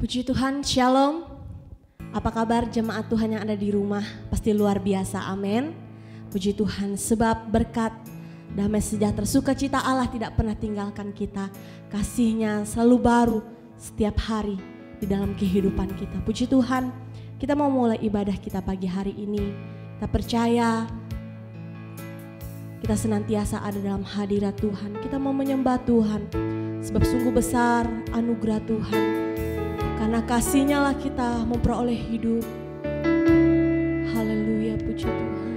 Puji Tuhan, Shalom. Apa kabar jemaat Tuhan yang ada di rumah? Pasti luar biasa, amin. Puji Tuhan, sebab berkat, damai sejahtera, sukacita Allah tidak pernah tinggalkan kita. Kasih-Nya selalu baru setiap hari di dalam kehidupan kita. Puji Tuhan, kita mau mulai ibadah kita pagi hari ini. Kita percaya kita senantiasa ada dalam hadirat Tuhan. Kita mau menyembah Tuhan, sebab sungguh besar anugerah Tuhan. Karena kasih-Nya lah kita memperoleh hidup. Haleluya, puji Tuhan.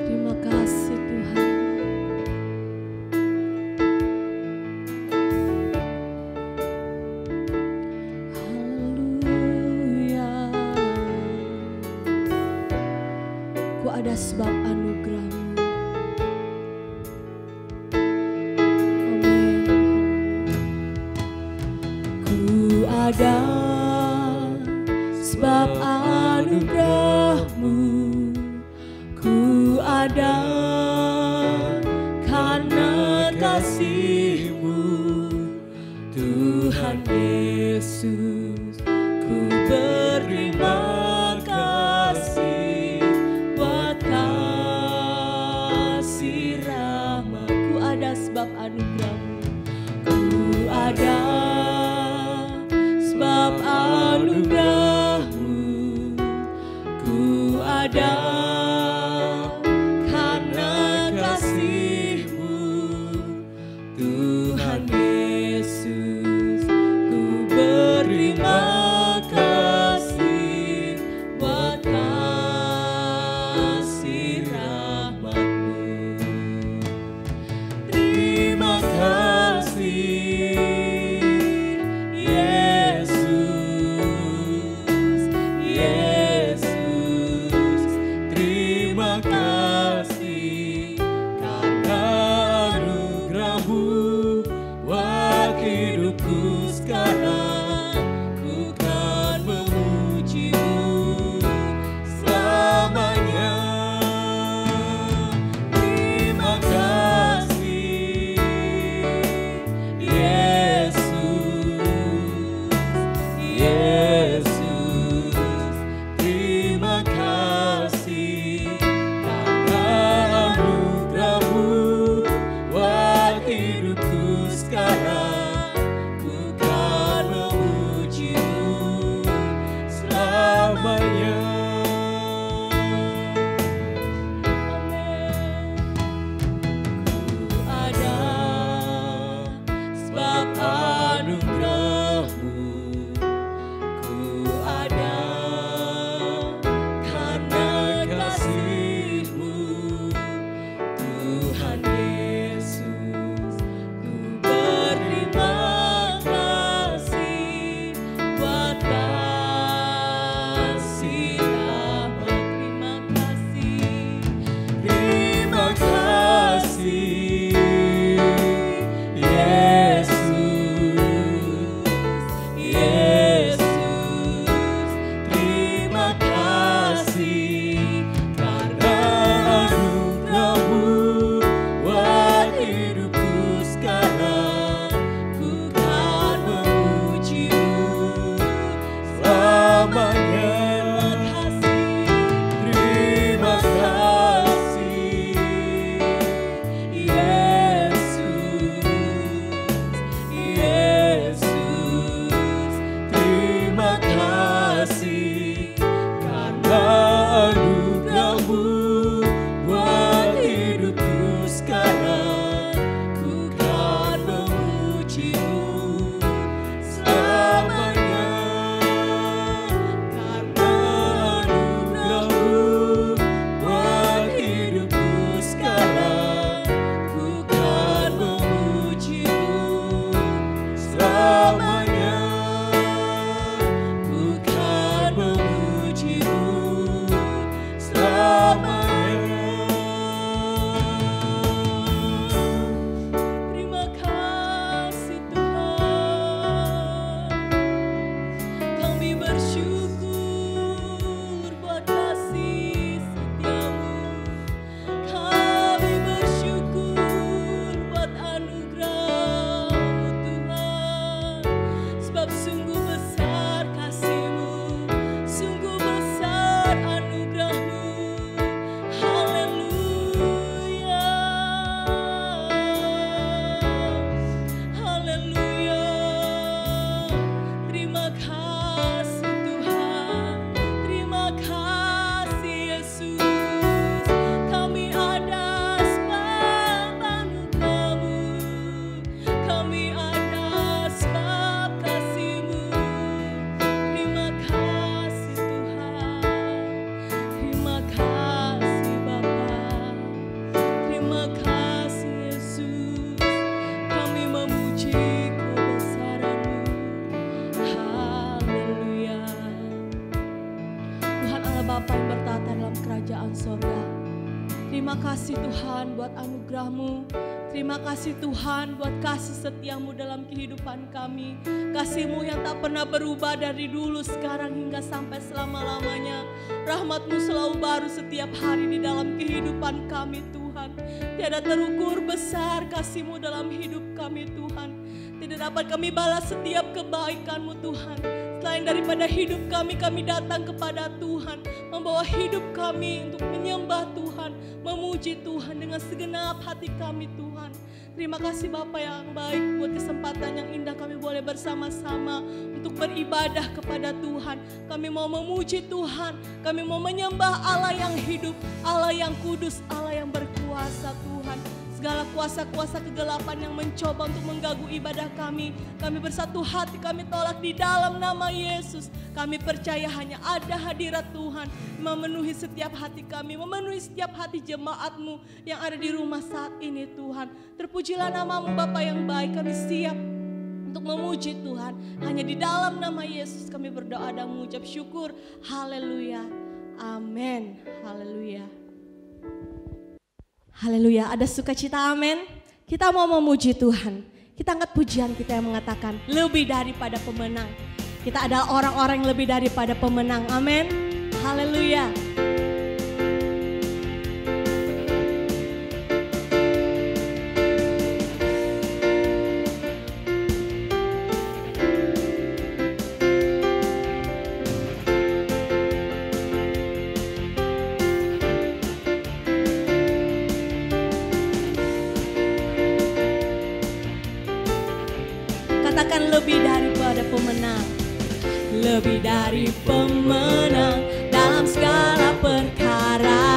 Terima kasih Tuhan. Haleluya. Ku ada sebab anugerah-Mu. Ada sebab anugerah-Mu, ku ada karena kasih-Mu, Tuhan Yesus. Ku berterima kasih buat kasih rahmat. Ku ada sebab anugerah-Mu, ku ada sebab anugerah-Mu, ku ada karena kasih-Mu, Tuhan Yesus. Ku berterima kasih buat kasih rahmat-Mu. Terima Terima kasih Tuhan buat anugerah-Mu. Terima kasih Tuhan buat kasih setia-Mu dalam kehidupan kami. Kasih-Mu yang tak pernah berubah dari dulu, sekarang hingga sampai selama-lamanya. Rahmat-Mu selalu baru setiap hari di dalam kehidupan kami Tuhan. Tiada terukur besar kasih-Mu dalam hidup kami Tuhan. Tidak dapat kami balas setiap kebaikan-Mu Tuhan. Selain daripada hidup kami datang kepada Tuhan. Membawa hidup kami untuk menyembah Tuhan, memuji Tuhan dengan segenap hati kami Tuhan. Terima kasih Bapa yang baik buat kesempatan yang indah kami boleh bersama-sama untuk beribadah kepada Tuhan. Kami mau memuji Tuhan, kami mau menyembah Allah yang hidup, Allah yang kudus, Allah yang berkuasa Tuhan. Segala kuasa-kuasa kegelapan yang mencoba untuk mengganggu ibadah kami bersatu hati, kami tolak di dalam nama Yesus. Kami percaya hanya ada hadirat Tuhan memenuhi setiap hati kami, memenuhi setiap hati jemaat-Mu yang ada di rumah saat ini Tuhan. Terpujilah nama-Mu Bapa yang baik, kami siap untuk memuji Tuhan. Hanya di dalam nama Yesus kami berdoa dan mengucap syukur. Haleluya. Amin. Haleluya. Haleluya, ada sukacita, amin. Kita mau memuji Tuhan. Kita angkat pujian kita yang mengatakan lebih daripada pemenang. Kita adalah orang-orang yang lebih daripada pemenang, amin. Haleluya. Lebih daripada pemenang, lebih dari pemenang dalam segala perkara.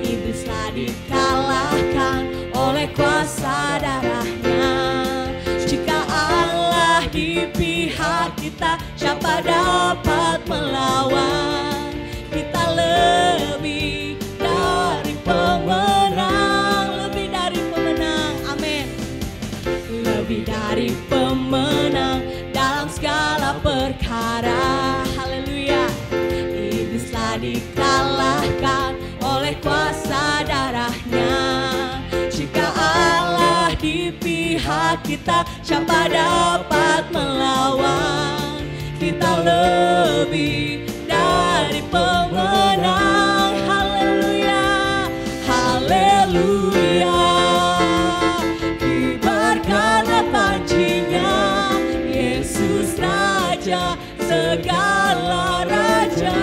Iblislah dikalahkan oleh kuasa darahnya. Jika Allah di pihak kita, siapa dapat melawan? Kita lebih dari pemenang, lebih dari pemenang, amin. Lebih dari pemenang dalam segala perkara. Haleluya. Iblislah dikalahkan oleh kuasa darahnya. Jika Allah di pihak kita, siapa dapat melawan? Kita lebih dari pemenang. Haleluya. Haleluya. Pancinya Yesus Raja segala raja.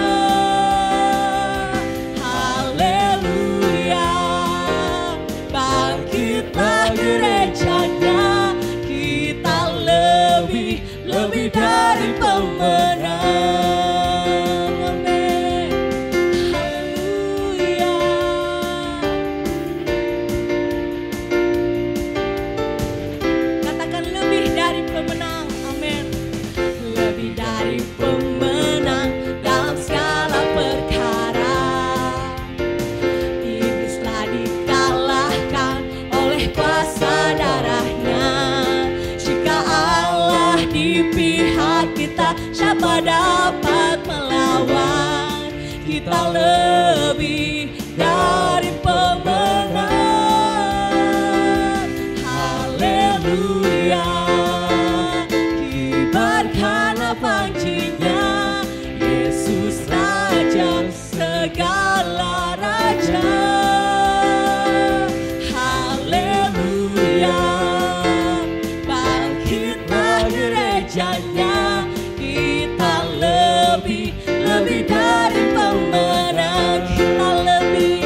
Haleluya. Bangkitlah gerejanya, kita lebih dari pemenang. Amin. Haleluya. Pemenang, amin. Lebih dari pemenang dalam segala perkara. Iblislah dikalahkan oleh kuasa darahnya. Jika Allah di pihak kita, siapa dapat melawan? Kita lebih dari pemenang. Haleluya. Pancinya Yesus Raja segala raja. Haleluya. Bangkitlah gerejanya, kita lebih dari pemenang. Kita lebih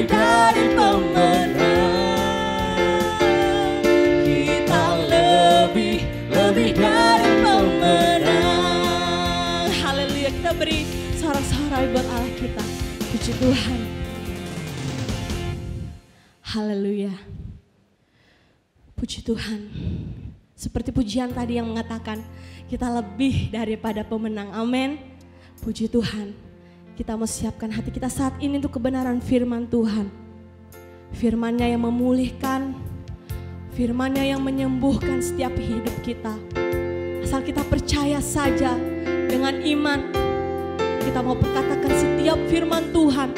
dari pemenang. Lebih dari pemenang. Haleluya. Kita beri sorak-sorai buat Allah kita. Puji Tuhan. Haleluya. Puji Tuhan. Seperti pujian tadi yang mengatakan kita lebih daripada pemenang. Amin. Puji Tuhan. Kita mau siapkan hati kita saat ini untuk kebenaran firman Tuhan. Firman-Nya yang memulihkan, firman-Nya yang menyembuhkan setiap hidup kita. Asal kita percaya saja dengan iman kita mau perkatakan setiap firman Tuhan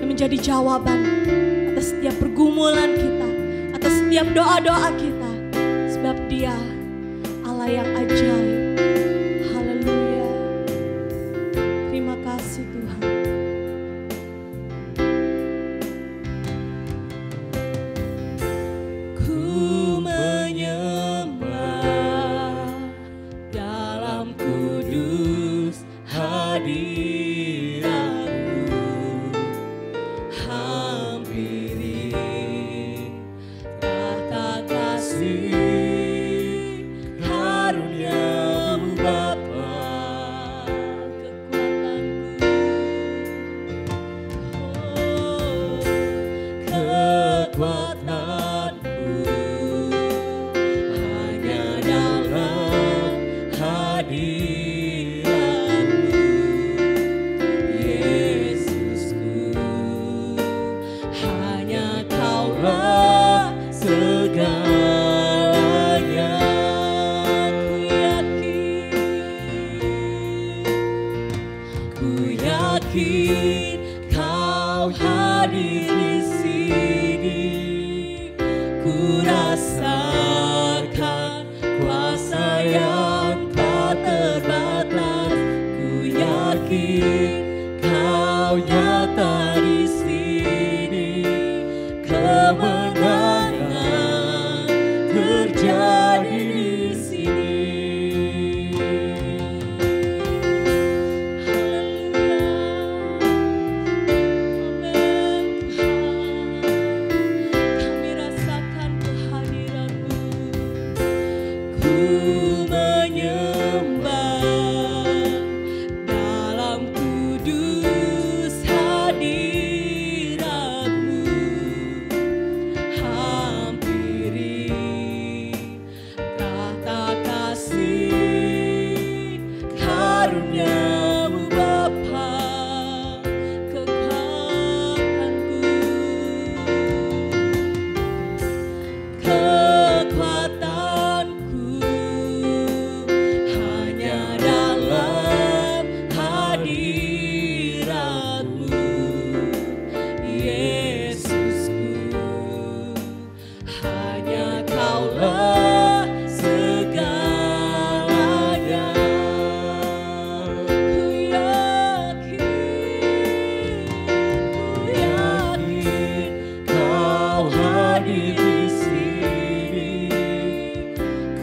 yang menjadi jawaban atas setiap pergumulan kita, atas setiap doa-doa kita. Sebab Dia Allah yang ajaib. Haleluya. Terima kasih Tuhan. Ku menyembah dalam kudus hadirat-Mu, hampiri tahta kasih karunia-Mu Bapa, kekuatanku, kekuatanku hanya dalam hadirat-Mu, Yesusku, hanya Kaulah segalanya. Ku yakin Kau hadir di sini. Ku rasakan kuasa yang tak terbatas. Ku yakin Kau nyata di sini. Kemenangan terjadi di sini. Kami rasakan kehadiran-Mu. Ku menyembah dalam kudus hadirat-Mu, hampiri tahta kasih karunia-Mu Bapa, kekuatanku, kekuatanku hanya dalam hadirat-Mu, Yesusku, hanya Kaulah segalanya. Ku yakin Kau hadir di sini.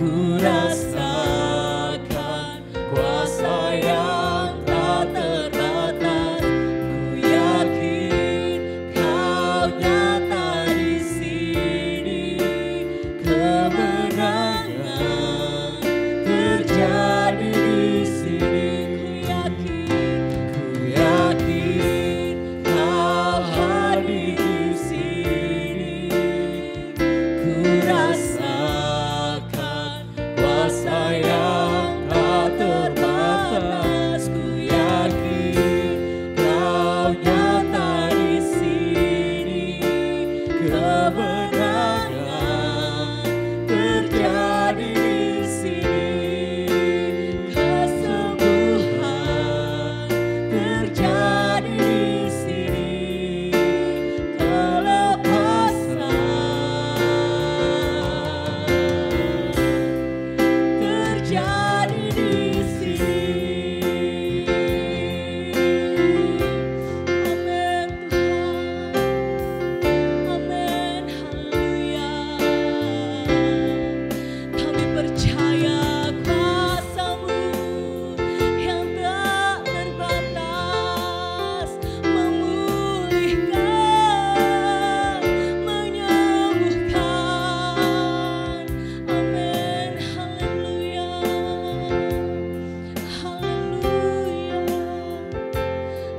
Ku rasakan kuasa yang tak terbatas. Ku yakin Kau nyata di sini. Kemenangan terjadi di sini. Ku yakin Kau hadir di sini. Ku rasakan kuasa yang tak terbatas. Ku yakin Kau nyata di sini. Kemenangan terjadi di sini. Kesembuhan terjadi di sini. Kelepasan terjadi di sini. Amin Tuhan. Amin. Haleluya. Kami percaya kuasa-Mu yang tak terbatas memulihkan, menyembuhkan. Amin. Haleluya. Haleluya.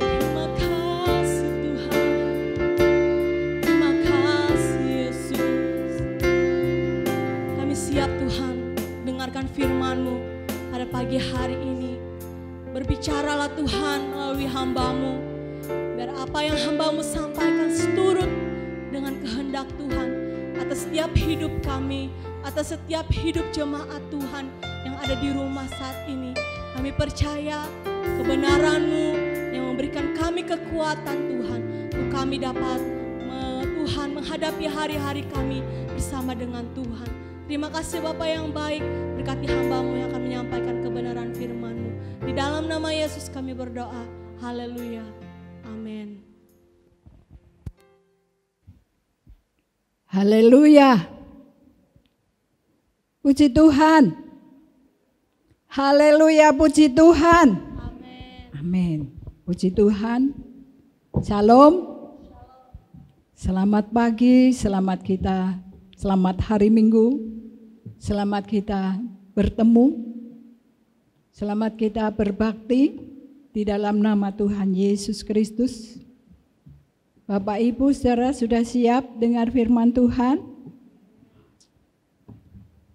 Terima kasih Tuhan. Terima kasih Yesus. Kami siap Tuhan dengarkan firman-Mu pada pagi hari ini. Berbicaralah Tuhan melalui hamba-Mu, biar apa yang hamba-Mu sampaikan seturut dengan kehendak Tuhan atas setiap hidup kami, atas setiap hidup jemaat Tuhan yang ada di rumah saat ini. Kami percaya kebenaran-Mu, berikan kami kekuatan Tuhan, untuk kami dapat Tuhan menghadapi hari-hari kami bersama dengan Tuhan. Terima kasih Bapa yang baik, berkati hamba-Mu yang akan menyampaikan kebenaran firman-Mu. Di dalam nama Yesus kami berdoa, haleluya, amin. Haleluya. Puji Tuhan. Haleluya, puji Tuhan. Amin. Amin. Puji Tuhan. Shalom. Selamat pagi, selamat hari Minggu. Selamat kita bertemu. Selamat kita berbakti di dalam nama Tuhan Yesus Kristus. Bapak Ibu saudara sudah siap dengar firman Tuhan?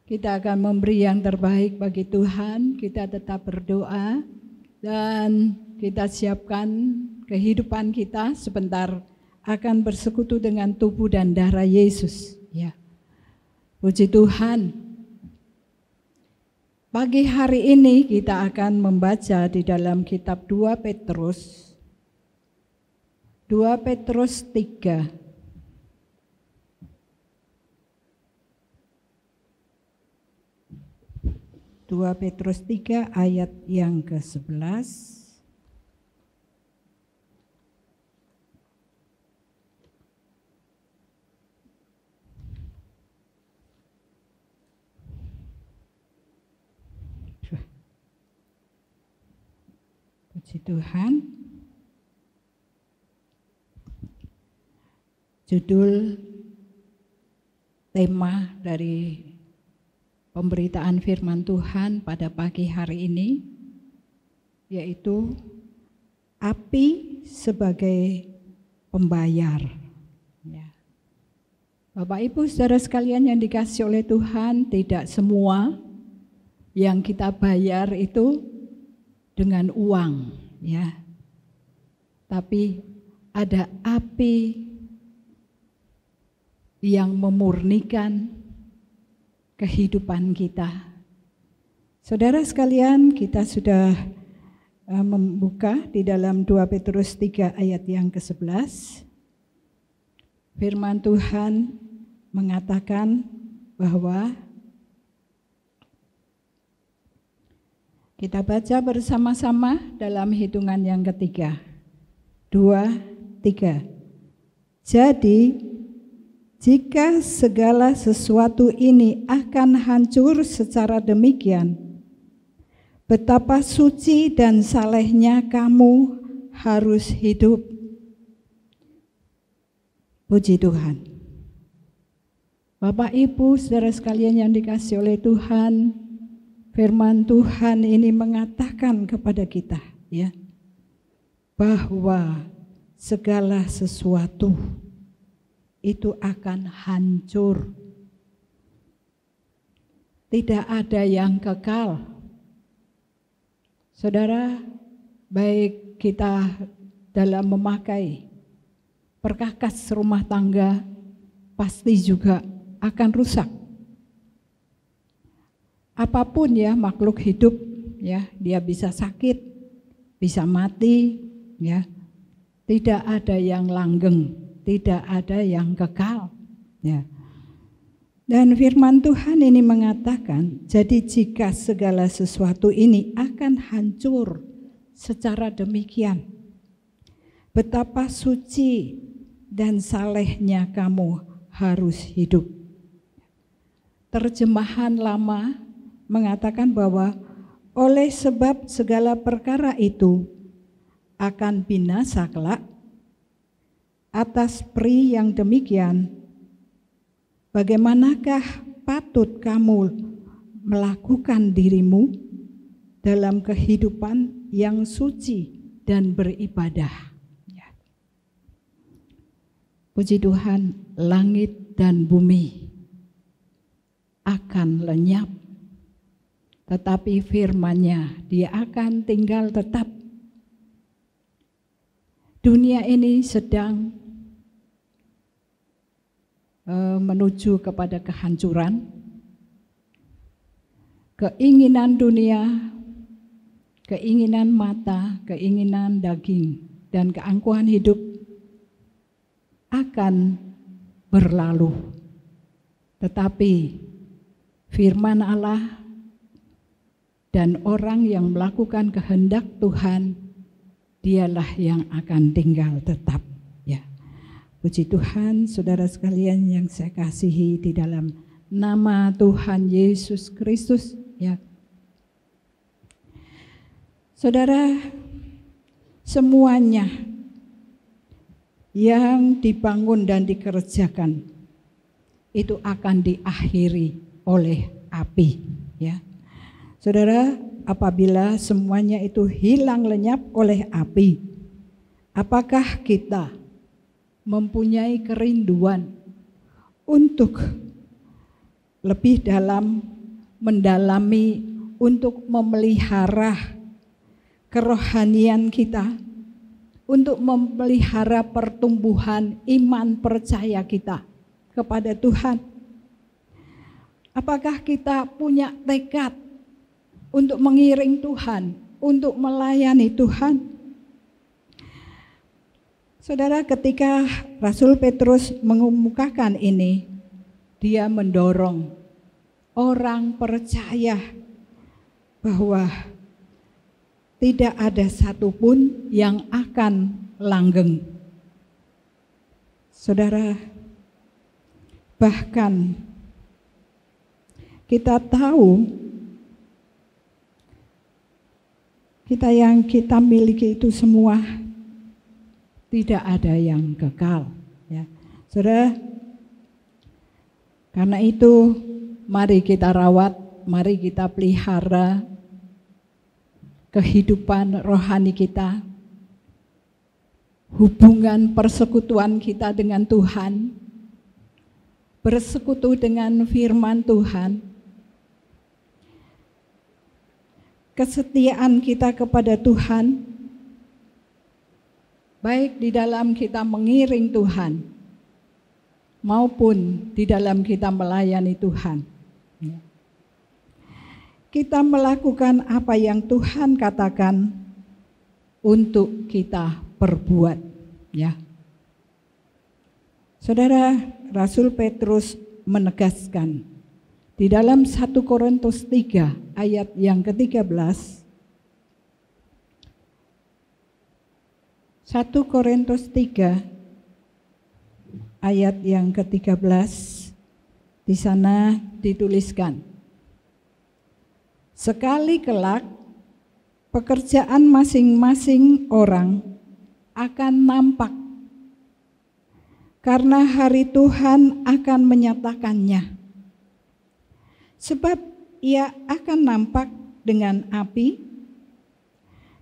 Kita akan memberi yang terbaik bagi Tuhan, kita tetap berdoa dan kita siapkan kehidupan kita sebentar akan bersekutu dengan tubuh dan darah Yesus. Ya. Puji Tuhan. Pagi hari ini kita akan membaca di dalam kitab 2 Petrus 3. 2 Petrus 3 ayat yang ke-11. Puji Tuhan. Judul tema dari pemberitaan firman Tuhan pada pagi hari ini yaitu api sebagai pembayar. Ya. Bapak Ibu saudara sekalian yang dikasihi oleh Tuhan, tidak semua yang kita bayar itu dengan uang, ya. Tapi ada api yang memurnikan kehidupan kita. Saudara sekalian, kita sudah membuka di dalam 2 Petrus 3 ayat yang ke-11. Firman Tuhan mengatakan bahwa kita baca bersama-sama dalam hitungan yang ketiga. 2, 3. Jadi, jika segala sesuatu ini akan hancur secara demikian, betapa suci dan salehnya kamu harus hidup. Puji Tuhan. Bapak Ibu saudara sekalian yang dikasihi oleh Tuhan, firman Tuhan ini mengatakan kepada kita, ya, bahwa segala sesuatu itu akan hancur. Tidak ada yang kekal. Saudara, baik kita dalam memakai perkakas rumah tangga, pasti juga akan rusak. Apapun ya makhluk hidup, ya, dia bisa sakit, bisa mati, ya. Tidak ada yang langgeng, tidak ada yang kekal, ya. Dan firman Tuhan ini mengatakan, jadi jika segala sesuatu ini akan hancur secara demikian, betapa suci dan salehnya kamu harus hidup. Terjemahan lama mengatakan bahwa oleh sebab segala perkara itu akan binasa kelak, atas peri yang demikian, bagaimanakah patut kamu melakukan dirimu dalam kehidupan yang suci dan beribadah? Ya. Puji Tuhan, langit dan bumi akan lenyap, tetapi firman-Nya dia akan tinggal tetap. Dunia ini sedang menuju kepada kehancuran. Keinginan dunia, keinginan mata, keinginan daging dan keangkuhan hidup akan berlalu. Tetapi firman Allah dan orang yang melakukan kehendak Tuhan, dialah yang akan tinggal tetap. Ya, puji Tuhan, saudara sekalian yang saya kasihi di dalam nama Tuhan Yesus Kristus. Ya, saudara, semuanya yang dibangun dan dikerjakan itu akan diakhiri oleh api. Ya, saudara, apabila semuanya itu hilang lenyap oleh api, apakah kita mempunyai kerinduan untuk lebih dalam mendalami, untuk memelihara kerohanian kita, untuk memelihara pertumbuhan iman percaya kita kepada Tuhan? Apakah kita punya tekad untuk mengiring Tuhan, untuk melayani Tuhan? Saudara, ketika Rasul Petrus mengemukakan ini, dia mendorong orang percaya bahwa tidak ada satupun yang akan langgeng. Saudara, bahkan kita tahu kita yang kita miliki itu semua tidak ada yang kekal. Ya, saudara, karena itu mari kita rawat, mari kita pelihara kehidupan rohani kita, hubungan persekutuan kita dengan Tuhan, bersekutu dengan firman Tuhan, kesetiaan kita kepada Tuhan, baik di dalam kita mengiring Tuhan maupun di dalam kita melayani Tuhan. Kita melakukan apa yang Tuhan katakan untuk kita perbuat, ya. Saudara, Rasul Petrus menegaskan di dalam 1 Korintus 3 ayat yang ke-13, 1 Korintus 3 ayat yang ke-13, di sana dituliskan, sekali kelak pekerjaan masing-masing orang akan nampak, karena hari Tuhan akan menyatakannya. Sebab ia akan nampak dengan api,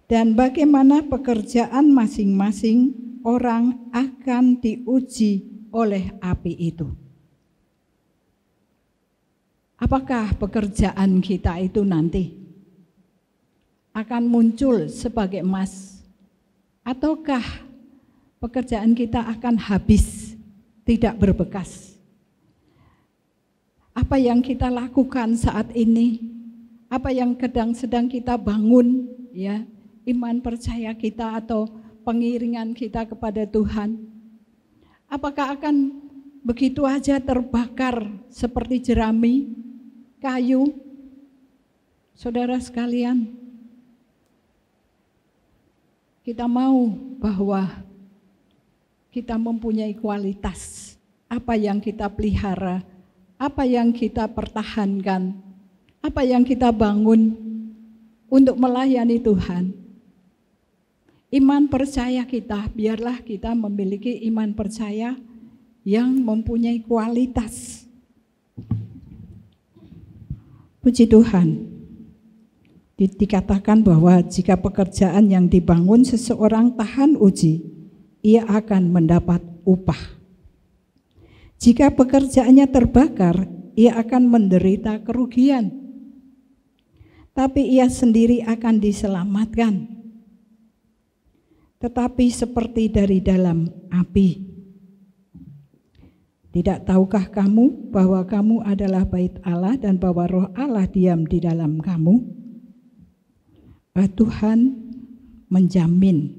dan bagaimana pekerjaan masing-masing orang akan diuji oleh api itu. Apakah pekerjaan kita itu nanti akan muncul sebagai emas, ataukah pekerjaan kita akan habis, tidak berbekas? Apa yang kita lakukan saat ini, apa yang sedang kita bangun, ya, iman percaya kita atau pengiringan kita kepada Tuhan, apakah akan begitu aja terbakar seperti jerami, kayu? Saudara sekalian, kita mau bahwa kita mempunyai kualitas apa yang kita pelihara, apa yang kita pertahankan, apa yang kita bangun untuk melayani Tuhan. Iman percaya kita, biarlah kita memiliki iman percaya yang mempunyai kualitas. Puji Tuhan, dikatakan bahwa jika pekerjaan yang dibangun seseorang tahan uji, ia akan mendapat upah. Jika pekerjaannya terbakar, ia akan menderita kerugian, tapi ia sendiri akan diselamatkan, tetapi seperti dari dalam api. Tidak tahukah kamu bahwa kamu adalah bait Allah dan bahwa Roh Allah diam di dalam kamu? Tuhan menjamin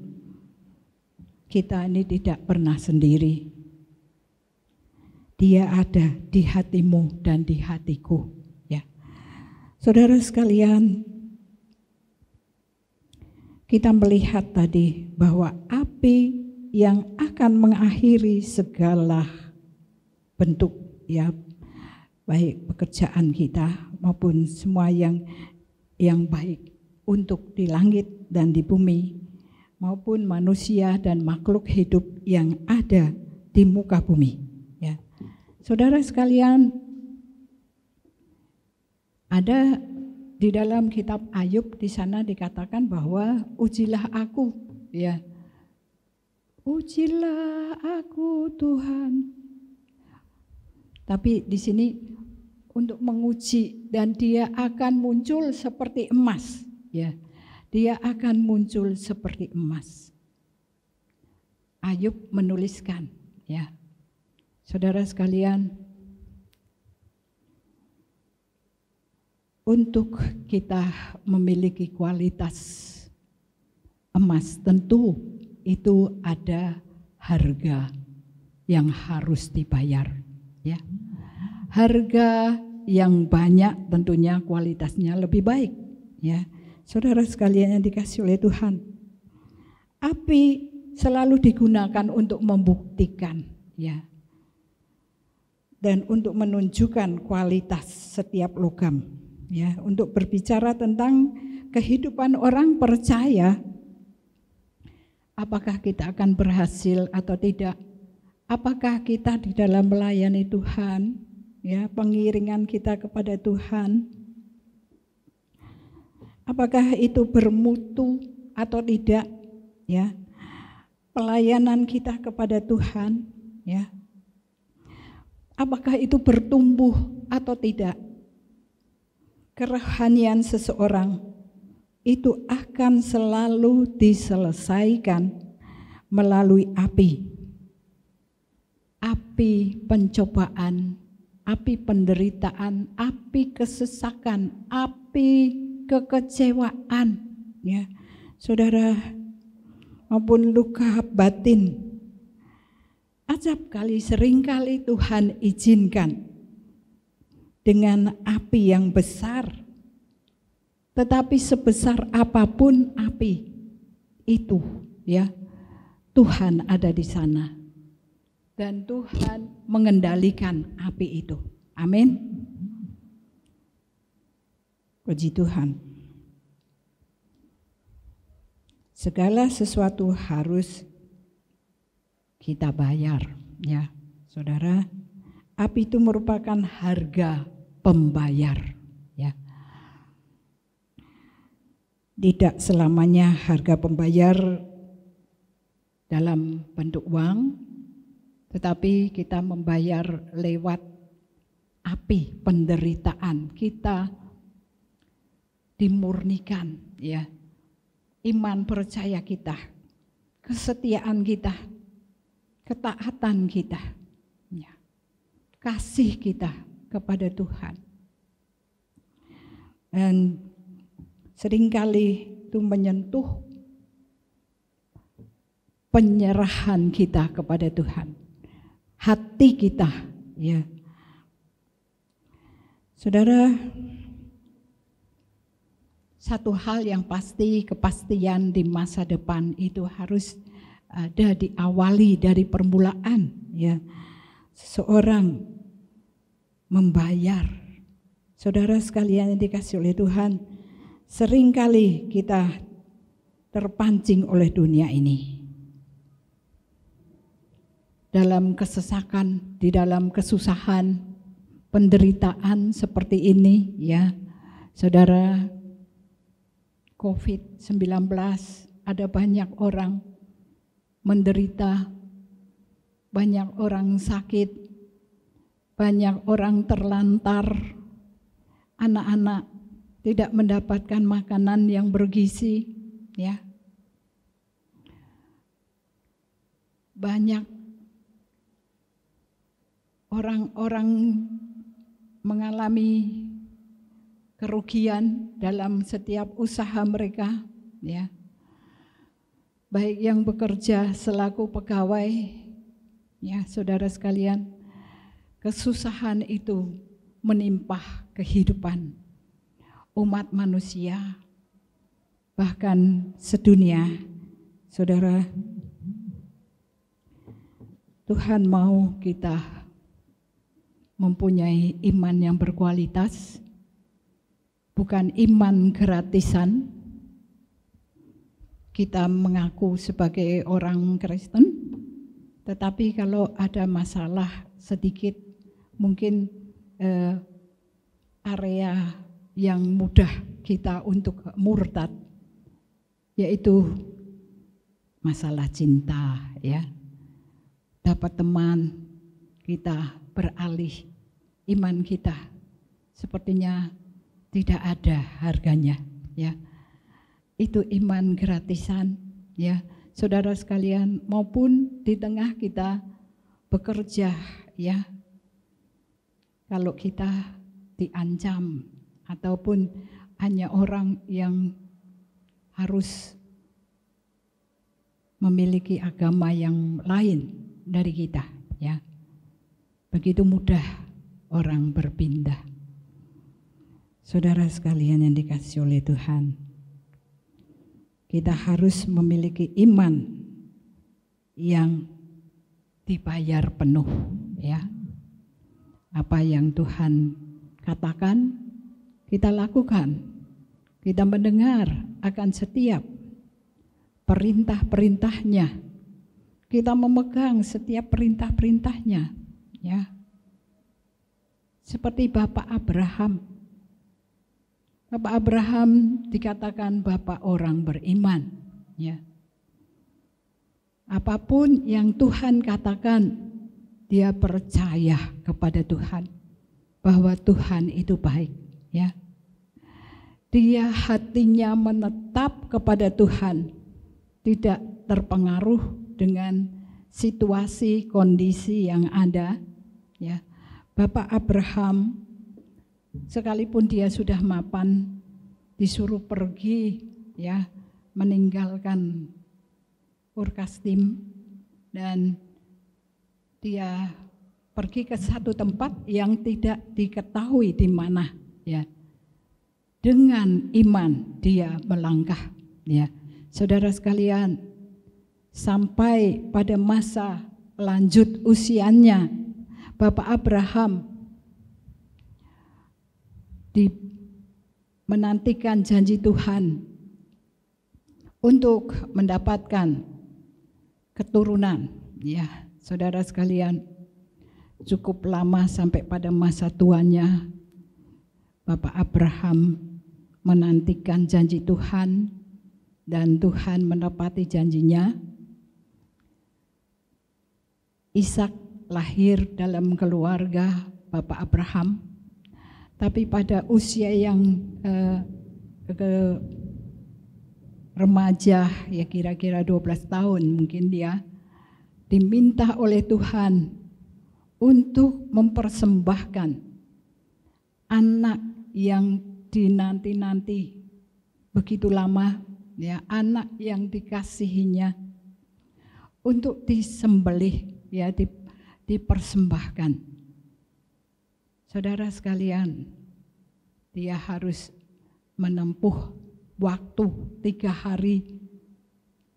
kita ini tidak pernah sendiri. Dia ada di hatimu dan di hatiku, ya. Saudara sekalian, kita melihat tadi bahwa api yang akan mengakhiri segala bentuk, ya, baik pekerjaan kita maupun semua yang baik untuk di langit dan di bumi, maupun manusia dan makhluk hidup yang ada di muka bumi, ya. Saudara sekalian, ada di dalam kitab Ayub, di sana dikatakan bahwa ujilah aku, ya. Ujilah aku Tuhan. Tapi di sini untuk menguji, dan dia akan muncul seperti emas, ya. Dia akan muncul seperti emas. Ayub menuliskan, ya. Saudara sekalian, untuk kita memiliki kualitas emas, tentu itu ada harga yang harus dibayar, ya. Harga yang banyak, tentunya kualitasnya lebih baik, ya. Saudara sekalian yang dikasihi oleh Tuhan, api selalu digunakan untuk membuktikan, ya, dan untuk menunjukkan kualitas setiap logam, ya, untuk berbicara tentang kehidupan orang percaya, apakah kita akan berhasil atau tidak, apakah kita di dalam melayani Tuhan, ya, pengiringan kita kepada Tuhan, apakah itu bermutu atau tidak, ya, pelayanan kita kepada Tuhan, ya, apakah itu bertumbuh atau tidak. Kerohanian seseorang itu akan selalu diselesaikan melalui api. Api pencobaan, api penderitaan, api kesesakan, api kekecewaan, ya. Saudara, maupun luka batin. Acap kali, seringkali Tuhan izinkan dengan api yang besar, tetapi sebesar apapun api itu, ya, Tuhan ada di sana dan Tuhan mengendalikan api itu. Amin. Puji Tuhan. Segala sesuatu harus kita bayar, ya, saudara. Api itu merupakan harga pembayar, ya. Tidak selamanya harga pembayar dalam bentuk uang, tetapi kita membayar lewat api penderitaan. Kita dimurnikan, ya, iman percaya kita, kesetiaan kita, ketaatan kita, ya, kasih kita kepada Tuhan. Dan seringkali itu menyentuh penyerahan kita kepada Tuhan, hati kita, ya. Saudara, satu hal yang pasti, kepastian di masa depan itu harus ada diawali dari permulaan, ya. Seseorang membayar. Saudara sekalian yang dikasihi oleh Tuhan, seringkali kita terpancing oleh dunia ini. Dalam kesesakan, di dalam kesusahan, penderitaan seperti ini, ya. Saudara, COVID-19, ada banyak orang menderita, banyak orang sakit, banyak orang terlantar, anak-anak tidak mendapatkan makanan yang bergizi, ya. Banyak orang-orang mengalami kerugian dalam setiap usaha mereka, ya. baik yang bekerja selaku pegawai, ya saudara sekalian, kesusahan itu menimpa kehidupan umat manusia, bahkan sedunia. Saudara, Tuhan mau kita mempunyai iman yang berkualitas, bukan iman gratisan. Kita mengaku sebagai orang Kristen, tetapi kalau ada masalah sedikit, mungkin area yang mudah kita untuk murtad, yaitu masalah cinta, ya. Dapat teman, kita beralih, iman kita sepertinya tidak ada harganya, ya. Itu iman gratisan, ya. Saudara sekalian, maupun di tengah kita bekerja, ya. Kalau kita diancam ataupun hanya orang yang harus memiliki agama yang lain dari kita, ya. Begitu mudah orang berpindah. Saudara sekalian yang dikasihi oleh Tuhan, kita harus memiliki iman yang dibayar penuh, ya. Apa yang Tuhan katakan, kita lakukan. Kita mendengar akan setiap perintah-perintahnya. Kita memegang setiap perintah-perintahnya, ya. Seperti Bapak Abraham. Bapak Abraham dikatakan bapak orang beriman, ya. Apapun yang Tuhan katakan, dia percaya kepada Tuhan bahwa Tuhan itu baik, ya. Dia hatinya menetap kepada Tuhan, tidak terpengaruh dengan situasi kondisi yang ada, ya. Bapak Abraham, sekalipun dia sudah mapan, disuruh pergi, ya, meninggalkan Ur Kasdim, dan dia pergi ke satu tempat yang tidak diketahui di mana, ya. Dengan iman dia melangkah, ya. Saudara sekalian, sampai pada masa lanjut usianya, Bapak Abraham menantikan janji Tuhan untuk mendapatkan keturunan, ya. Saudara sekalian, cukup lama sampai pada masa tuanya Bapak Abraham menantikan janji Tuhan, dan Tuhan menepati janjinya. Ishak lahir dalam keluarga Bapak Abraham, tapi pada usia yang remaja, ya kira-kira 12 tahun mungkin, dia diminta oleh Tuhan untuk mempersembahkan anak yang dinanti-nanti begitu lama, ya, anak yang dikasihinya untuk disembelih, ya, dipersembahkan. Saudara sekalian, dia harus menempuh waktu 3 hari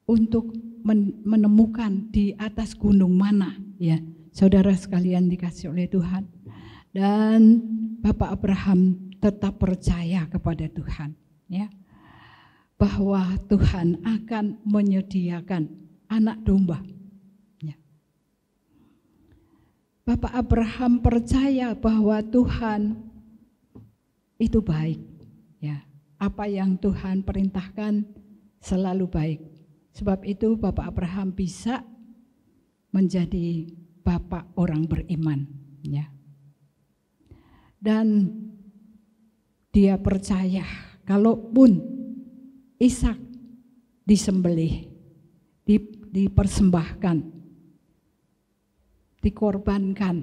untuk menemukan di atas gunung mana, ya. Saudara sekalian dikasihi oleh Tuhan. Dan Bapak Abraham tetap percaya kepada Tuhan, ya, bahwa Tuhan akan menyediakan anak domba. Ya. Bapak Abraham percaya bahwa Tuhan itu baik, ya. Apa yang Tuhan perintahkan selalu baik. Sebab itu Bapak Abraham bisa menjadi bapak orang beriman, ya. Dan dia percaya kalaupun Ishak disembelih, dipersembahkan, dikorbankan,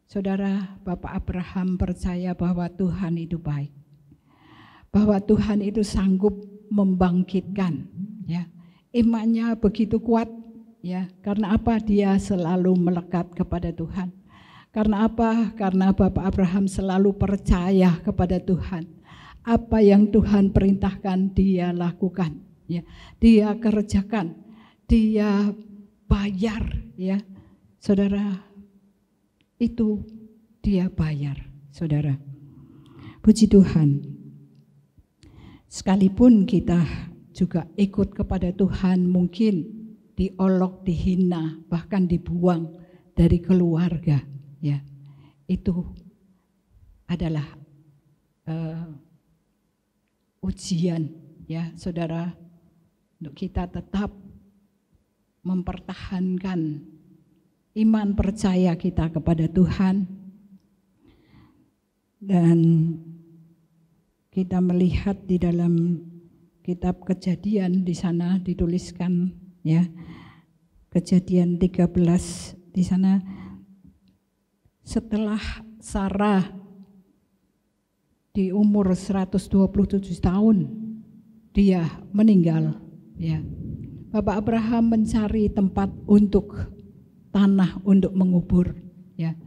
saudara, Bapak Abraham percaya bahwa Tuhan itu baik, bahwa Tuhan itu sanggup membangkitkan, ya. Imannya begitu kuat, ya. Karena apa? Dia selalu melekat kepada Tuhan. Karena apa? Karena Bapak Abraham selalu percaya kepada Tuhan. Apa yang Tuhan perintahkan dia lakukan, ya. Dia kerjakan, dia bayar, ya. Saudara, itu dia bayar, saudara. Puji Tuhan. Sekalipun kita juga ikut kepada Tuhan, mungkin diolok, dihina, bahkan dibuang dari keluarga, ya. Itu adalah ujian, ya, saudara, untuk kita tetap mempertahankan iman percaya kita kepada Tuhan. Dan kita melihat di dalam kitab Kejadian, di sana dituliskan, ya, Kejadian 13, di sana setelah Sarah di umur 127 tahun dia meninggal, ya. Bapak Abraham mencari tempat untuk tanah untuk mengubur, ya.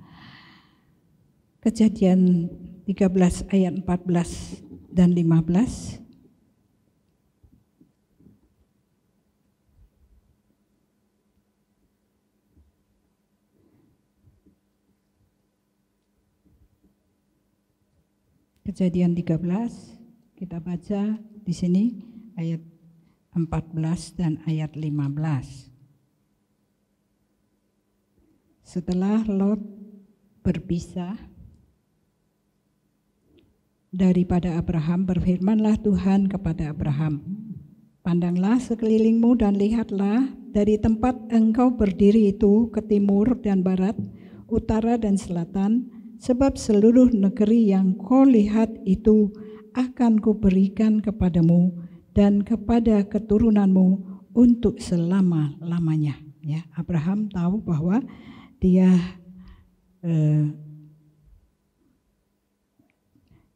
Kejadian 13 ayat 14 dan 15. Kejadian 13 kita baca di sini ayat 14 dan ayat 15. Setelah Lot berpisah daripada Abraham, berfirmanlah Tuhan kepada Abraham, pandanglah sekelilingmu dan lihatlah dari tempat engkau berdiri itu ke timur dan barat, utara dan selatan, sebab seluruh negeri yang kau lihat itu akan kuberikan kepadamu dan kepada keturunanmu untuk selama-lamanya. Ya, Abraham tahu bahwa dia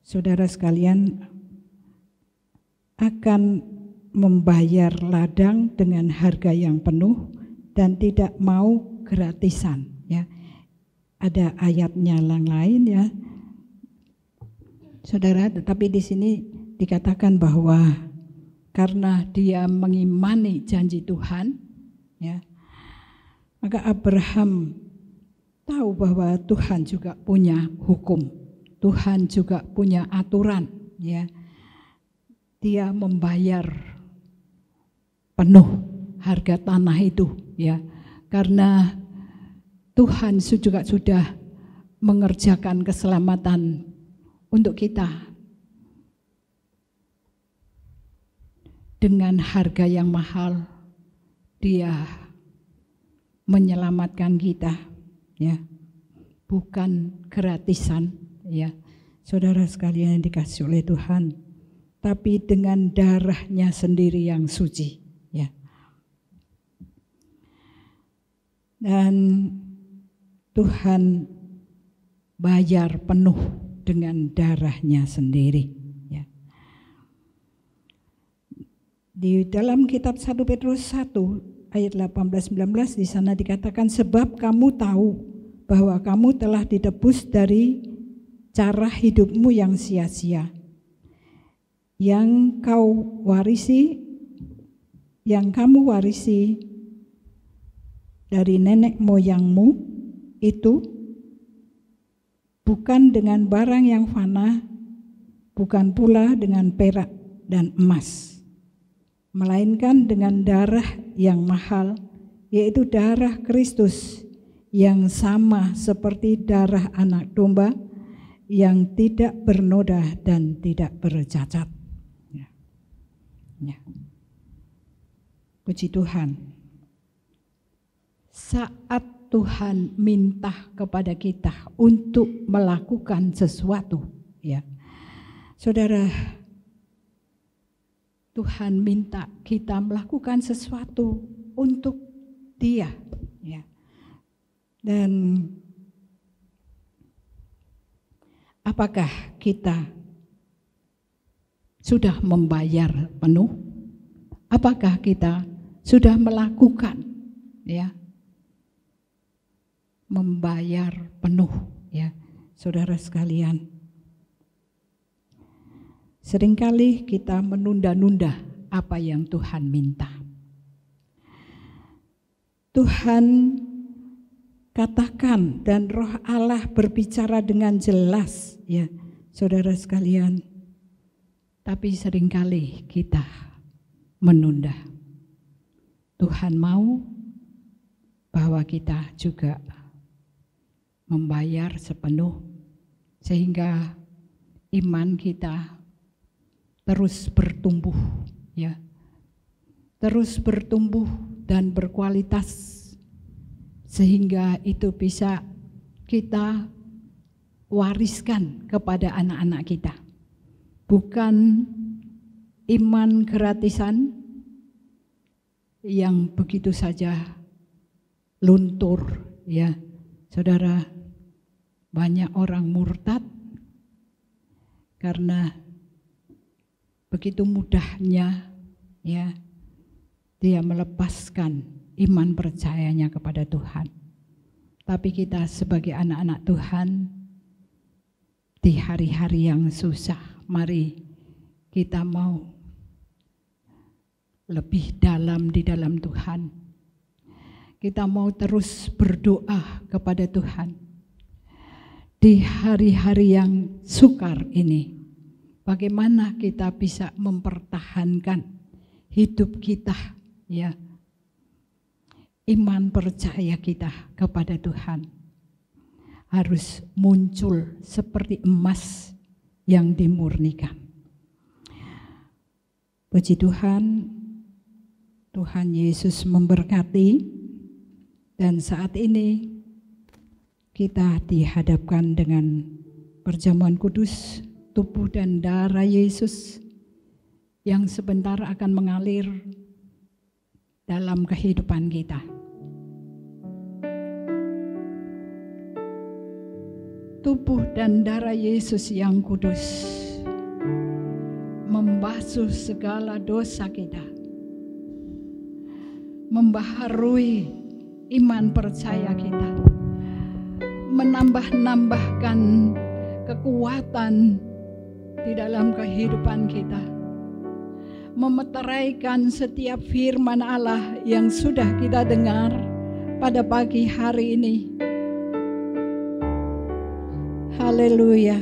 saudara sekalian akan membayar ladang dengan harga yang penuh dan tidak mau gratisan, ya. Ada ayatnya yang lain, ya, saudara, tetapi di sini dikatakan bahwa karena dia mengimani janji Tuhan, ya, maka Abraham tahu bahwa Tuhan juga punya hukum. Tuhan juga punya aturan, ya. Dia membayar penuh harga tanah itu, ya. Karena Tuhan juga sudah mengerjakan keselamatan untuk kita dengan harga yang mahal. Dia menyelamatkan kita, ya. Bukan gratisan, ya, saudara sekalian yang dikasihi oleh Tuhan, tapi dengan darahnya sendiri yang suci, ya. Dan Tuhan bayar penuh dengan darahnya sendiri, ya. Di dalam kitab 1 Petrus 1 ayat 18-19 di sana dikatakan, sebab kamu tahu bahwa kamu telah ditebus dari cara hidupmu yang sia-sia, yang kamu warisi dari nenek moyangmu itu, bukan dengan barang yang fana, bukan pula dengan perak dan emas, melainkan dengan darah yang mahal, yaitu darah Kristus, yang sama seperti darah anak domba, yang tidak bernoda dan tidak bercacat. Ya. Ya. Puji Tuhan. Saat Tuhan minta kepada kita untuk melakukan sesuatu, ya, saudara, Tuhan minta kita melakukan sesuatu untuk Dia, ya. Dan apakah kita sudah membayar penuh Apakah kita sudah melakukan ya membayar penuh ya saudara sekalian? Seringkali kita menunda-nunda apa yang Tuhan minta. Tuhan katakan dan Roh Allah berbicara dengan jelas ya saudara sekalian. Tapi seringkali kita menunda. Tuhan mau bahwa kita juga membayar sepenuh sehingga iman kita terus bertumbuh ya. Terus bertumbuh dan berkualitas sehingga itu bisa kita wariskan kepada anak-anak kita. Bukan iman gratisan yang begitu saja luntur ya. Saudara, banyak orang murtad karena begitu mudahnya ya dia melepaskan iman percayanya kepada Tuhan. Tapi kita sebagai anak-anak Tuhan di hari-hari yang susah, mari kita mau lebih dalam di dalam Tuhan. Kita mau terus berdoa kepada Tuhan. Di hari-hari yang sukar ini, bagaimana kita bisa mempertahankan hidup kita ya, iman percaya kita kepada Tuhan harus muncul seperti emas yang dimurnikan. Puji Tuhan, Tuhan Yesus memberkati. Dan saat ini kita dihadapkan dengan perjamuan kudus tubuh dan darah Yesus yang sebentar akan mengalir dalam kehidupan kita. Tubuh dan darah Yesus yang kudus membasuh segala dosa kita, membaharui iman percaya kita, menambah-nambahkan kekuatan di dalam kehidupan kita, memeteraikan setiap firman Allah yang sudah kita dengar pada pagi hari ini. Haleluya.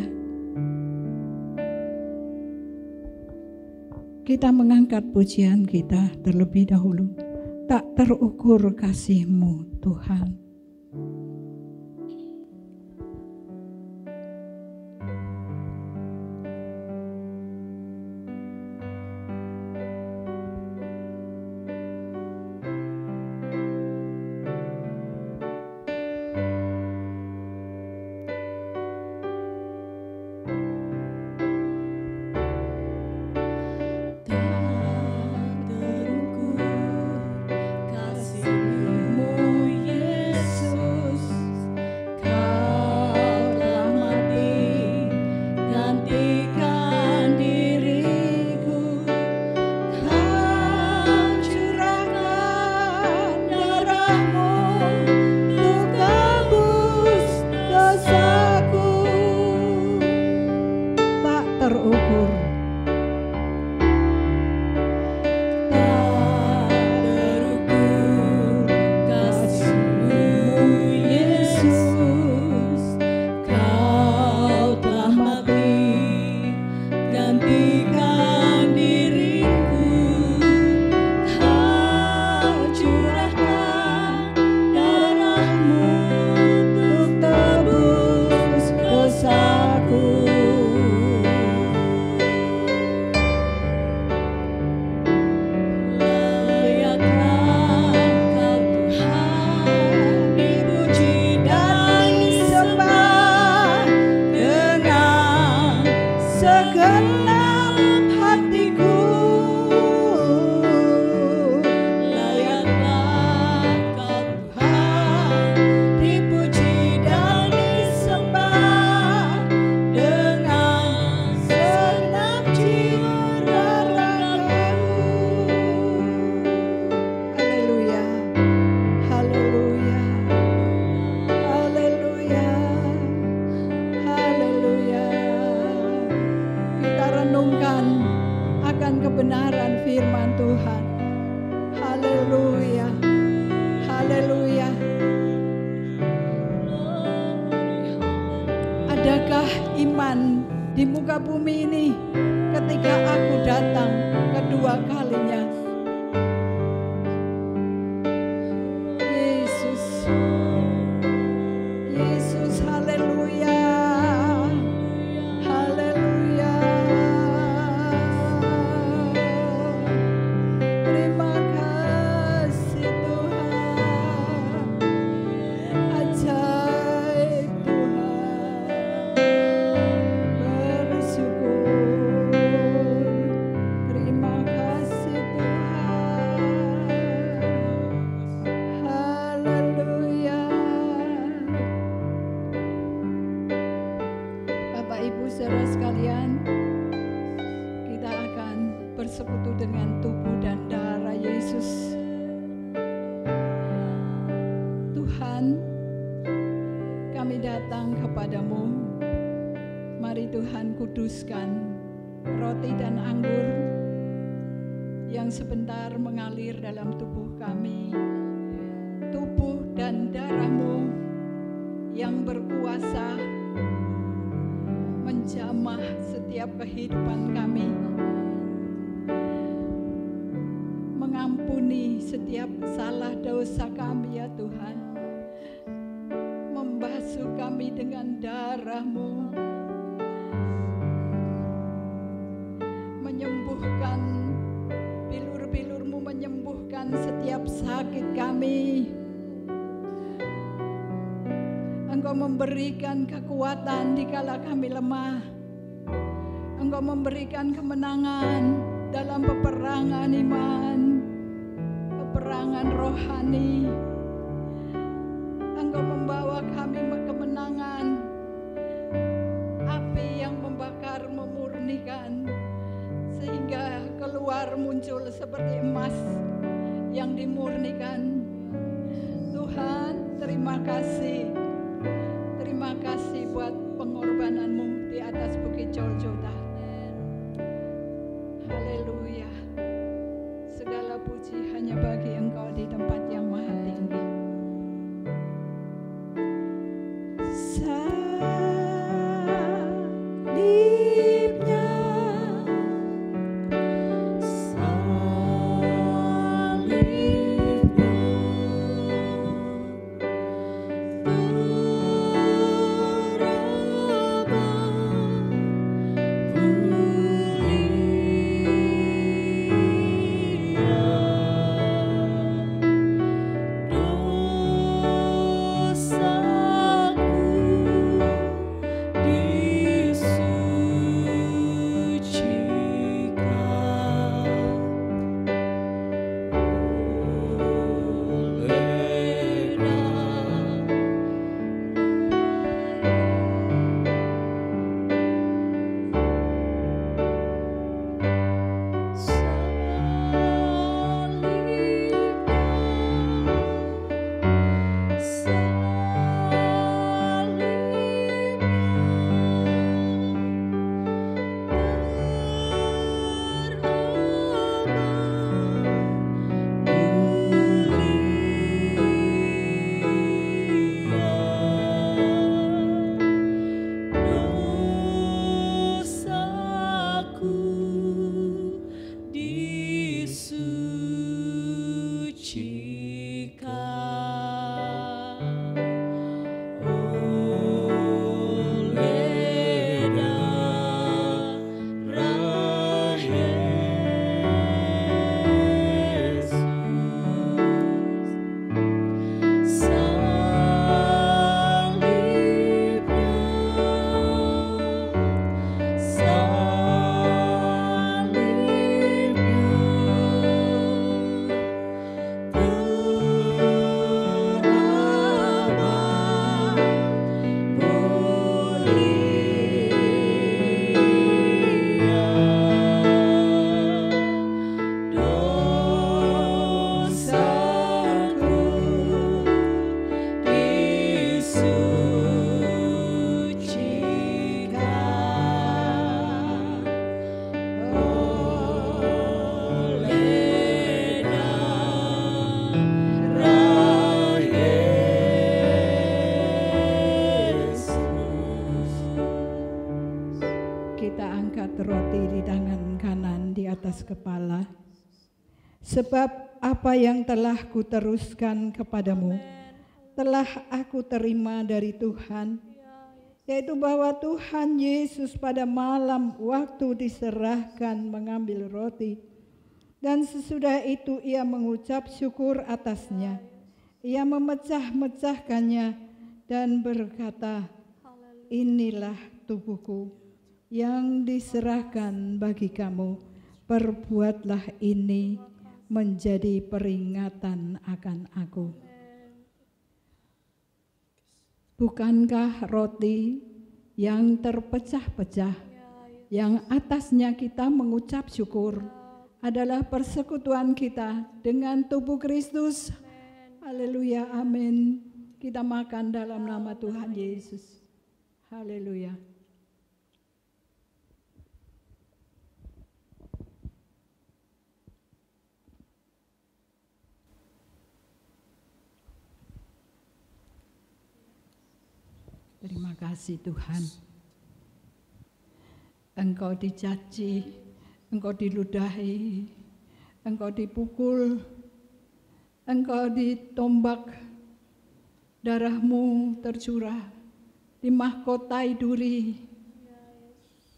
Kita mengangkat pujian kita terlebih dahulu. Tak terukur kasih-Mu Tuhan. Kasih-Mu Yesus. adalah iman di muka bumi ini ketika aku datang kedua kalinya. Yesus, Yesus, haleluya, haleluya. Terima kasih Tuhan, ajaib Tuhan, bersyukur. Terima kasih Tuhan, haleluya. Bapak Ibu saudara sekalian, kita akan bersekutu dengan tubuh dan darah Yesus. Tuhan, kami datang kepadamu. Mari Tuhan kuduskan roti dan anggur yang sebentar mengalir dalam tubuh kami. Tubuh dan darah-Mu yang berkuasa menjamah setiap kehidupan kami, mengampuni setiap salah dosa kami ya Tuhan, membasuh kami dengan darah-Mu, menyembuhkan bilur-bilur-Mu, menyembuhkan setiap sakit kami. Engkau memberikan kekuatan dikala kami lemah. Engkau memberikan kemenangan dalam peperangan iman, peperangan rohani. Engkau membawa kami kemenangan, api yang membakar, memurnikan, sehingga keluar muncul seperti emas yang dimurnikan. Tuhan, terima kasih. Terima kasih buat pengorbanan-Mu di atas Bukit Golgota. Haleluya. Segala puji hanya bagi Engkau di tempat yang maha tinggi. Salibnya, salibnya kita angkat roti di tangan kanan di atas kepala. Sebab apa yang telah kuteruskan kepadamu telah aku terima dari Tuhan, yaitu bahwa Tuhan Yesus pada malam waktu diserahkan mengambil roti, dan sesudah itu ia mengucap syukur atasnya. Ia memecah-mecahkannya dan berkata, inilah tubuhku yang diserahkan bagi kamu. Perbuatlah ini menjadi peringatan akan aku. Bukankah roti yang terpecah-pecah, yang atasnya kita mengucap syukur, adalah persekutuan kita dengan tubuh Kristus? Haleluya, amin. Kita makan dalam nama Tuhan Yesus. Haleluya. Terima kasih Tuhan. Engkau dicaci, Engkau diludahi, Engkau dipukul, Engkau ditombak, darahmu tercurah, dimahkotai duri.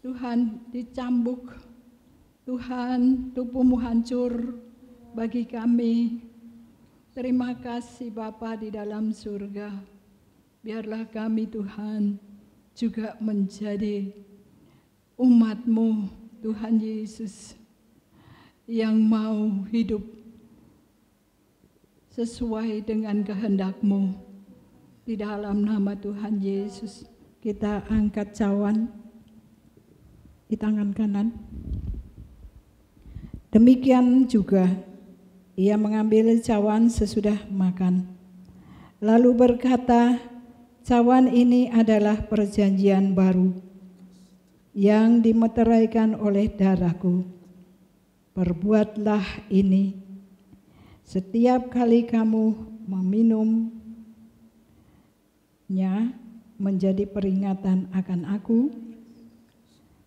Tuhan dicambuk, Tuhan tubuhmu hancur bagi kami. Terima kasih Bapa di dalam surga. Biarlah kami Tuhan juga menjadi umat-Mu Tuhan Yesus yang mau hidup sesuai dengan kehendak-Mu. Di dalam nama Tuhan Yesus kita angkat cawan di tangan kanan. Demikian juga ia mengambil cawan sesudah makan, lalu berkata, cawan ini adalah perjanjian baru yang dimeteraikan oleh darahku. Perbuatlah ini setiap kali kamu meminumnya menjadi peringatan akan aku.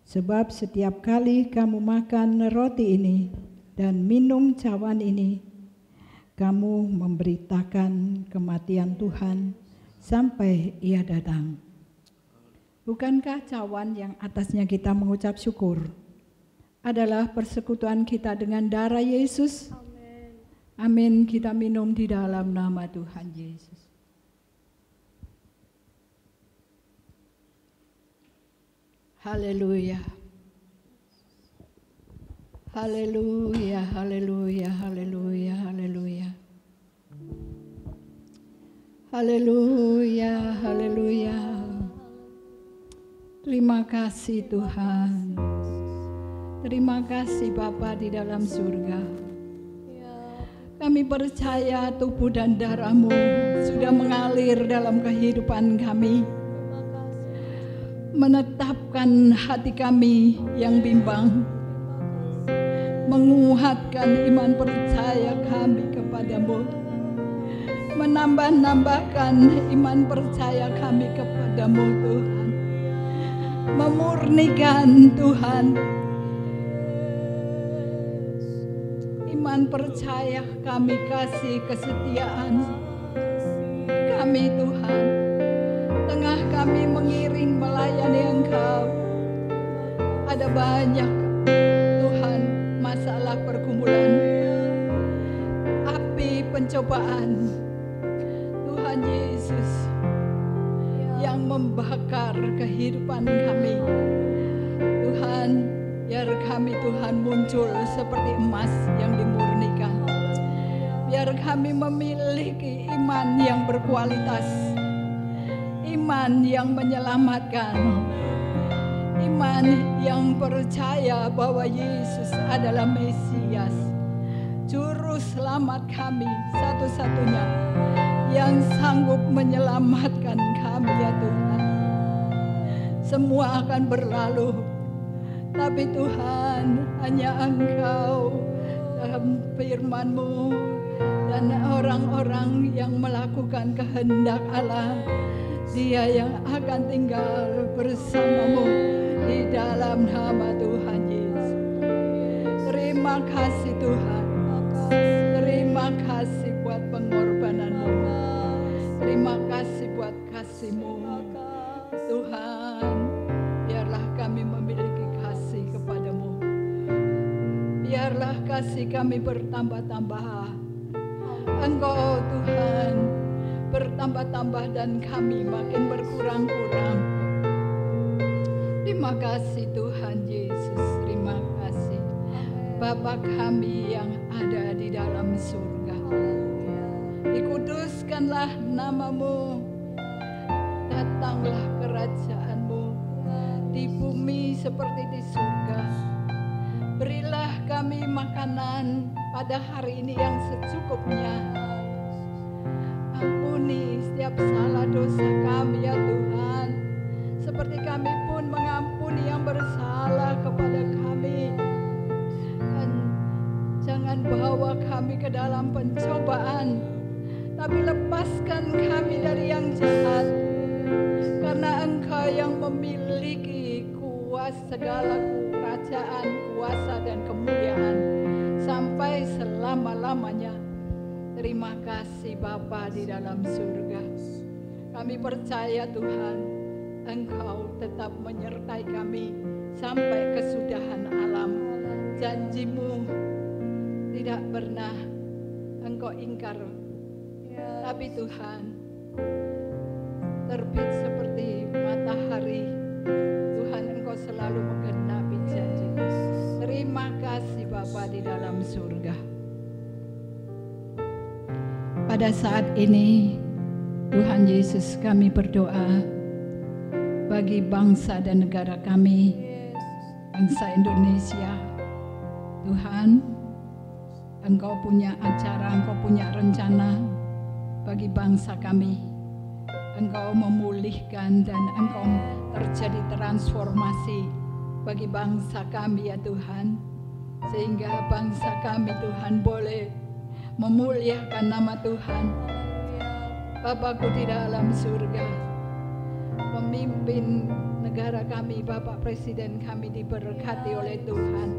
Sebab setiap kali kamu makan roti ini dan minum cawan ini, kamu memberitakan kematian Tuhan sampai ia datang. Bukankah cawan yang atasnya kita mengucap syukur adalah persekutuan kita dengan darah Yesus? Amin. Amin. Kita minum di dalam nama Tuhan Yesus. Haleluya. Haleluya, haleluya, haleluya, haleluya. Haleluya, haleluya. Terima kasih Tuhan. Terima kasih Bapa di dalam surga. Kami percaya tubuh dan darah-Mu sudah mengalir dalam kehidupan kami, menetapkan hati kami yang bimbang, menguatkan iman percaya kami kepadamu, menambah-nambahkan iman percaya kami kepadamu Tuhan, memurnikan Tuhan iman percaya kami, kasih kesetiaan kami Tuhan, tengah kami mengiring melayani Engkau. Ada banyak Tuhan masalah pergumulan, api pencobaan Tuhan Yesus yang membakar kehidupan kami. Tuhan, biar kami Tuhan muncul seperti emas yang dimurnikan. Biar kami memiliki iman yang berkualitas, iman yang menyelamatkan, iman yang percaya bahwa Yesus adalah Mesias, Juru Selamat kami satu-satunya yang sanggup menyelamatkan kami ya Tuhan. Semua akan berlalu, tapi Tuhan, hanya Engkau dalam firman-Mu dan orang-orang yang melakukan kehendak Allah Dia yang akan tinggal bersamamu di dalam nama Tuhan Yesus. Terima kasih Tuhan. Terima kasih buat pengorbananmu. Terima kasih buat kasih-Mu. Tuhan, biarlah kami memiliki kasih kepadamu. Biarlah kasih kami bertambah-tambah. Engkau Tuhan bertambah-tambah dan kami makin berkurang-kurang. Terima kasih Tuhan Yesus. Terima kasih Bapa kami yang ada di dalam surga. Dikuduskanlah nama-Mu. Datanglah kerajaan-Mu di bumi seperti di surga. Berilah kami makanan pada hari ini yang secukupnya. Ampuni setiap salah dosa kami ya Tuhan, seperti kami pun mengampuni yang bersalah kepada kami. Dan jangan bawa kami ke dalam pencobaan, tapi lepaskan kami dari yang jahat. Karena Engkau yang memiliki segala kerajaan, kuasa dan kemuliaan sampai selama-lamanya. Terima kasih Bapa di dalam surga. Kami percaya Tuhan, Engkau tetap menyertai kami sampai kesudahan alam. Janji-Mu tidak pernah Engkau ingkar. Tapi Tuhan, terbit seperti matahari, Tuhan Engkau selalu menggenapi janji. Terima kasih Bapa di dalam surga. Pada saat ini Tuhan Yesus, kami berdoa bagi bangsa dan negara kami, bangsa Indonesia. Tuhan, Engkau punya acara, Engkau punya rencana bagi bangsa kami. Engkau memulihkan dan Engkau terjadi transformasi bagi bangsa kami ya Tuhan. Sehingga bangsa kami Tuhan boleh memuliakan nama Tuhan. Bapakku di dalam surga, pemimpin negara kami, Bapak Presiden kami diberkati oleh Tuhan.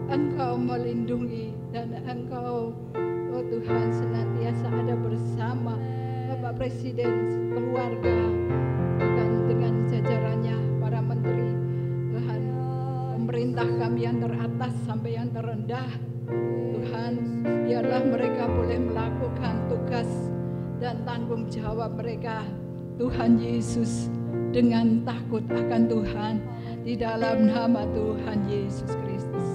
Engkau melindungi dan Engkau, oh Tuhan, senantiasa ada bersama Bapak Presiden, keluarga, dan dengan jajarannya, para menteri. Tuhan, pemerintah kami yang teratas sampai yang terendah, Tuhan, biarlah mereka boleh melakukan tugas dan tanggung jawab mereka, Tuhan Yesus, dengan takut akan Tuhan, di dalam nama Tuhan Yesus Kristus.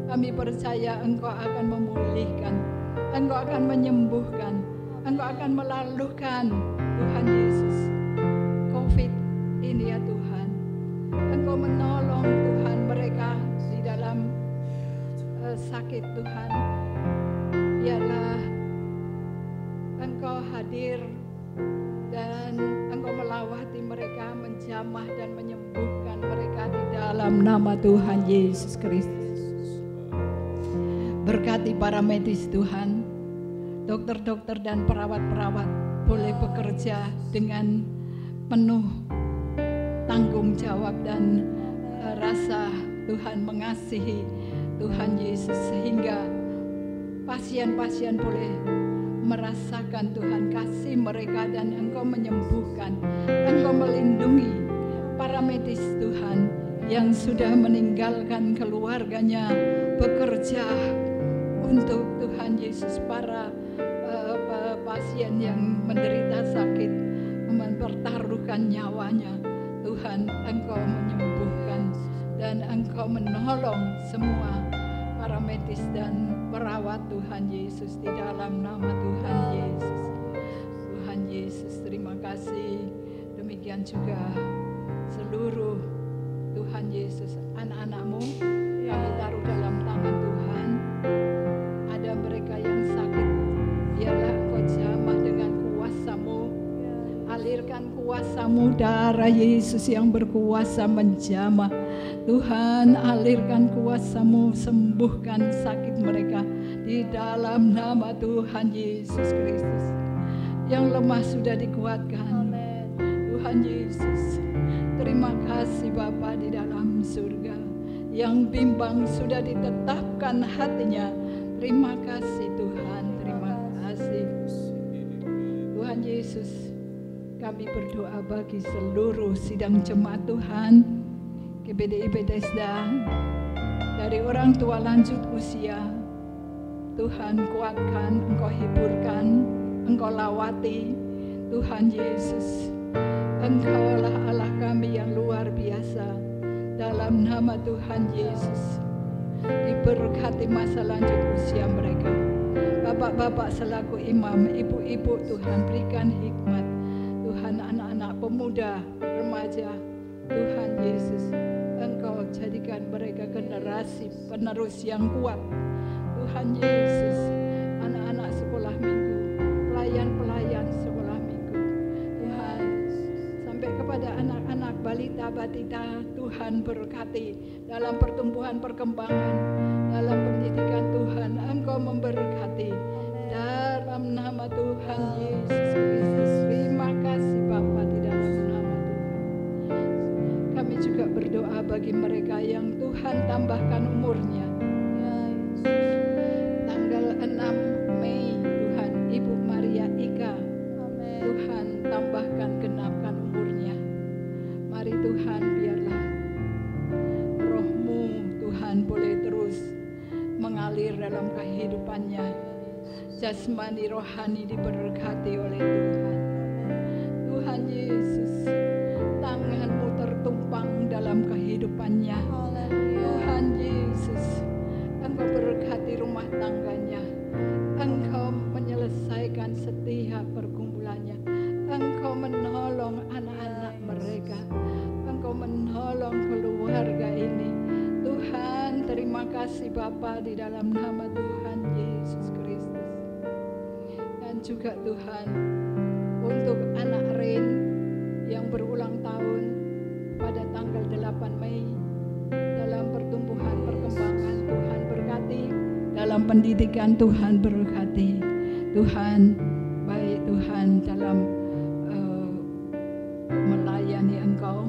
Kami percaya Engkau akan memulihkan, Engkau akan menyembuhkan, Engkau akan melalukan, Tuhan Yesus, COVID ini ya Tuhan. Engkau menolong Tuhan mereka di dalam sakit Tuhan. Biarlah Engkau hadir dan Engkau melawati mereka, menjamah dan menyembuhkan mereka di dalam nama Tuhan Yesus Kristus. Berkati para medis Tuhan, dokter-dokter dan perawat-perawat boleh bekerja dengan penuh tanggung jawab dan rasa Tuhan mengasihi Tuhan Yesus, sehingga pasien-pasien boleh merasakan Tuhan kasih mereka dan Engkau menyembuhkan, Engkau melindungi para medis Tuhan yang sudah meninggalkan keluarganya bekerja untuk Tuhan Yesus, para pasien yang menderita sakit mempertaruhkan nyawanya. Tuhan, Engkau menyembuhkan dan Engkau menolong semua para medis dan perawat Tuhan Yesus di dalam nama Tuhan Yesus. Tuhan Yesus, terima kasih. Demikian juga seluruh Tuhan Yesus, anak-anak-Mu kami taruh dalam tangan Tuhan. Ada mereka yang sakit, biarlah Engkau jamah dengan kuasa-Mu. Alirkan kuasa-Mu, darah Yesus yang berkuasa menjamah. Tuhan, alirkan kuasa-Mu, sembuhkan sakit mereka di dalam nama Tuhan Yesus Kristus. Yang lemah sudah dikuatkan, Tuhan Yesus. Terima kasih Bapa di dalam surga. Yang bimbang sudah ditetapkan hatinya. Terima kasih Tuhan, terima kasih. Tuhan Yesus, kami berdoa bagi seluruh sidang jemaat Tuhan, GBDI Bethesda, dari orang tua lanjut usia. Tuhan kuatkan, Engkau hiburkan, Engkau lawati. Tuhan Yesus, Engkaulah Allah kami yang luar biasa. Dalam nama Tuhan Yesus, diberkati masa lanjut usia mereka. Bapak-bapak selaku imam, ibu-ibu Tuhan berikan hikmat. Tuhan anak-anak pemuda, remaja, Tuhan Yesus, Engkau jadikan mereka generasi penerus yang kuat. Tuhan Yesus, anak-anak sekolah minggu, pelayan-pelayan sekolah minggu, Tuhan, sampai kepada anak-anak balita batita, Tuhan berkati dalam pertumbuhan perkembangan, dalam pendidikan Tuhan, Engkau memberkati dalam nama Tuhan Yesus Kristus. Terima kasih Bapa di dalam nama Tuhan. Kami juga berdoa bagi mereka yang Tuhan tambahkan umurnya. Tanggal 6 Mei Tuhan, Ibu Maria Ika, Tuhan tambahkan genapkan umurnya. Mari Tuhan, biarlah Roh-Mu Tuhan boleh terus mengalir dalam kehidupannya. Jasmani rohani diberkati oleh Tuhan. Tuhan Yesus, tangan-Mu tertumpang dalam kehidupannya. Tuhan Yesus, Engkau berkati rumah tangganya. Engkau menyelesaikan setiap pergumulannya. Engkau menolong anak-anak mereka. Engkau menolong keluarga ini. Tuhan, terima kasih Bapa di dalam nama Tuhan Yesus Kristus. Dan juga Tuhan, untuk anak Rain yang berulang tahun pada tanggal 8 Mei, dalam pertumbuhan perkembangan Tuhan berkati, dalam pendidikan Tuhan berkati. Tuhan, baik Tuhan dalam melayani Engkau,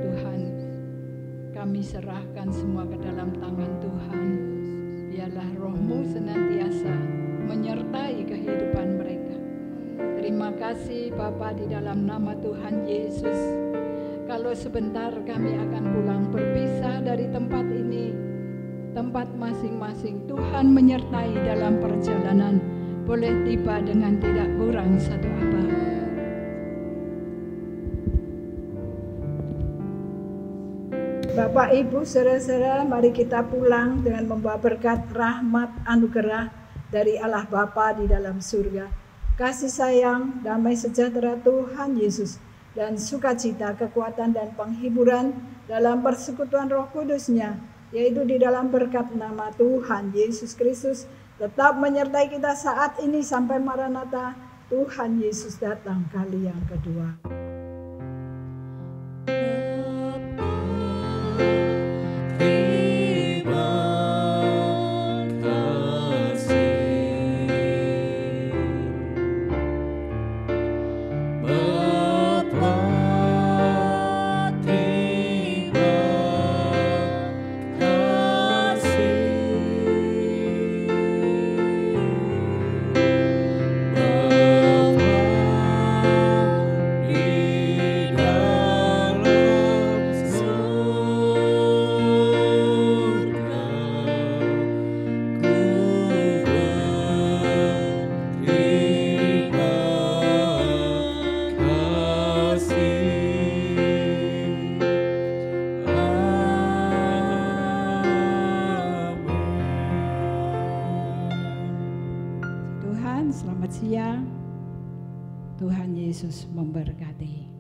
Tuhan, kami serahkan semua ke dalam tangan Tuhan. Biarlah Roh-Mu senantiasa menyertai kehidupan mereka. Terima kasih Bapa di dalam nama Tuhan Yesus. Kalau sebentar kami akan pulang berpisah dari tempat ini, tempat masing-masing, Tuhan menyertai dalam perjalanan, boleh tiba dengan tidak kurang satu apa. Bapak, Ibu, saudara-saudara, mari kita pulang dengan membawa berkat rahmat anugerah dari Allah Bapa di dalam surga. Kasih sayang, damai sejahtera Tuhan Yesus, dan sukacita, kekuatan, dan penghiburan dalam persekutuan Roh Kudus-Nya, yaitu di dalam berkat nama Tuhan Yesus Kristus, tetap menyertai kita saat ini sampai Maranatha, Tuhan Yesus datang kali yang kedua. Selamat siang. Tuhan Yesus memberkati.